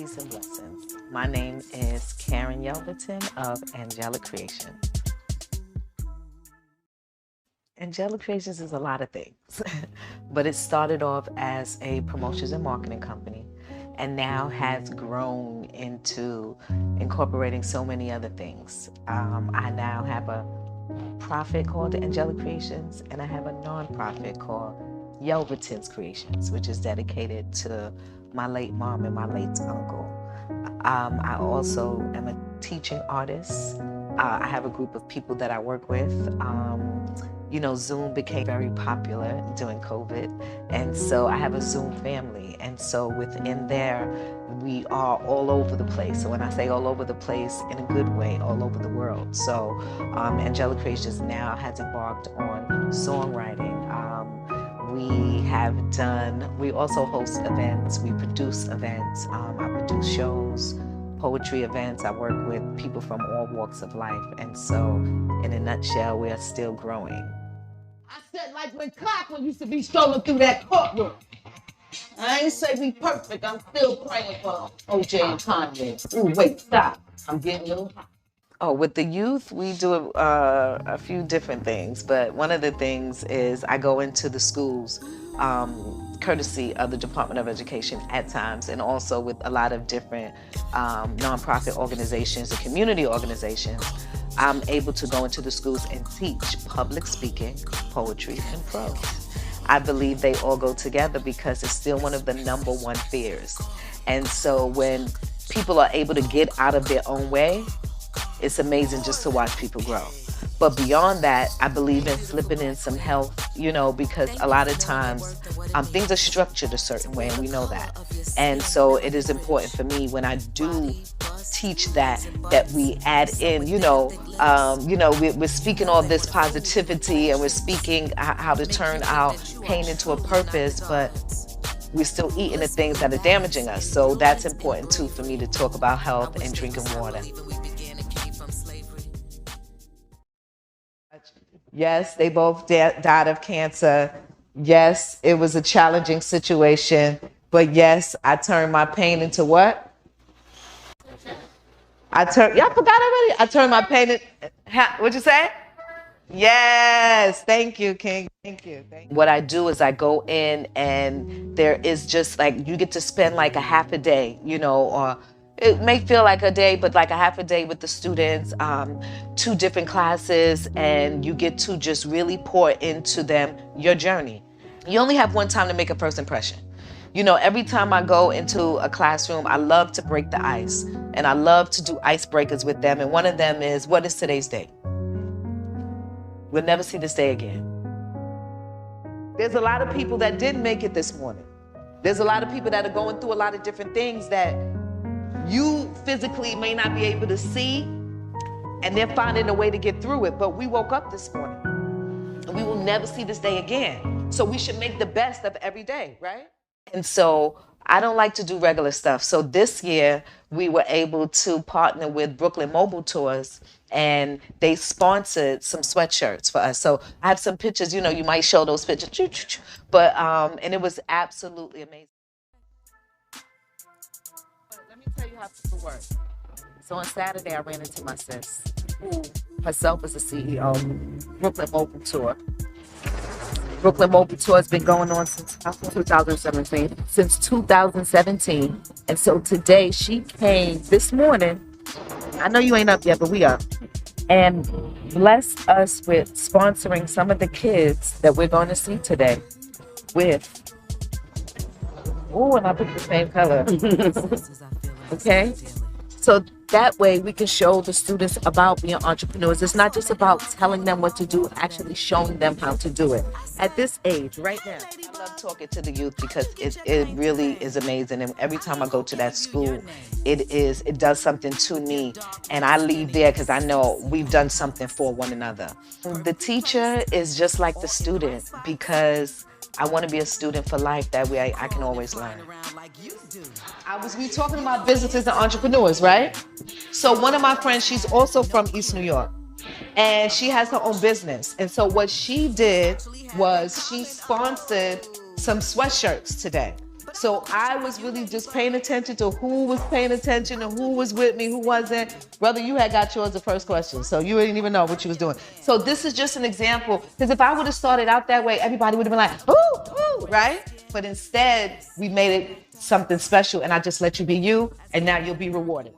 Peace and blessings. My name is Karen Yelverton of Angelic Kreations. Angelic Kreations is a lot of things, but it started off as a promotions and marketing company and now has grown into incorporating so many other things. I now have a profit called Angelic Kreations, and I have a nonprofit called Yelverton's Creations, which is dedicated to my late mom and my late uncle. I also am a teaching artist. I have a group of people that I work with. Zoom became very popular during COVID, and so I have a Zoom family, and so within there, we are all over the place. So when I say all over the place, in a good way, all over the world. So Angelic Kreations now has embarked on songwriting. We also host events, we produce events, I produce shows, poetry events. I work with people from all walks of life, and so in a nutshell, we are still growing. I said like when Cochran used to be strolling through that courtroom. I ain't say we perfect, I'm still praying for OJ and Kanye. Ooh, wait, stop. I'm getting a little hot. Oh, with the youth, we do a few different things, but one of the things is I go into the schools, courtesy of the Department of Education at times, and also with a lot of different nonprofit organizations and community organizations. I'm able to go into the schools and teach public speaking, poetry, and prose. I believe they all go together because it's still one of the #1 fears. And so when people are able to get out of their own way, it's amazing just to watch people grow. But beyond that, I believe in slipping in some health, because a lot of times things are structured a certain way, and we know that. And so it is important for me when I do teach that we add in, we're speaking all this positivity, and we're speaking how to turn our pain into a purpose, but we're still eating the things that are damaging us. So that's important too for me to talk about health and drinking water. Yes, they both died of cancer. Yes, it was a challenging situation. But yes, I turned my pain into what? Y'all forgot already? I turned my pain into, what'd you say? Yes, thank you, King. Thank you. What I do is I go in, and there is just like, you get to spend like a half a day, or it may feel like a day, but like a half a day with the students, 2 different classes, and you get to just really pour into them your journey. You only have one time to make a first impression. Every time I go into a classroom, I love to break the ice, and I love to do icebreakers with them. And one of them is, what is today's date? We'll never see this day again. There's a lot of people that didn't make it this morning. There's a lot of people that are going through a lot of different things that you physically may not be able to see, and they're finding a way to get through it. But we woke up this morning, and we will never see this day again. So we should make the best of every day, right? And so I don't like to do regular stuff. So this year we were able to partner with Brooklyn Mobile Tours, and they sponsored some sweatshirts for us. So I have some pictures, you might show those pictures, but, and it was absolutely amazing. Let me tell you how people work. So on Saturday, I ran into my sis, who herself is the CEO of Brooklyn Mobile Tour. Brooklyn Mobile Tour has been going on since 2017. Since 2017. And so today she came this morning. I know you ain't up yet, but we are. And blessed us with sponsoring some of the kids that we're going to see today with. Oh, and I picked the same color. Okay? So that way we can show the students about being entrepreneurs. It's not just about telling them what to do, actually showing them how to do it. At this age, right now. I love talking to the youth because it really is amazing. And every time I go to that school, it does something to me. And I leave there because I know we've done something for one another. The teacher is just like the student, because I want to be a student for life. That way I can always learn. We talking about businesses and entrepreneurs, right? So one of my friends, she's also from East New York, and she has her own business. And so what she did was she sponsored some sweatshirts today. So I was really just paying attention to who was paying attention and who was with me, who wasn't. Brother, you had got yours the first question, so you didn't even know what you was doing. So this is just an example, because if I would have started out that way, everybody would have been like, ooh, right? But instead, we made it something special, and I just let you be you, and now you'll be rewarded.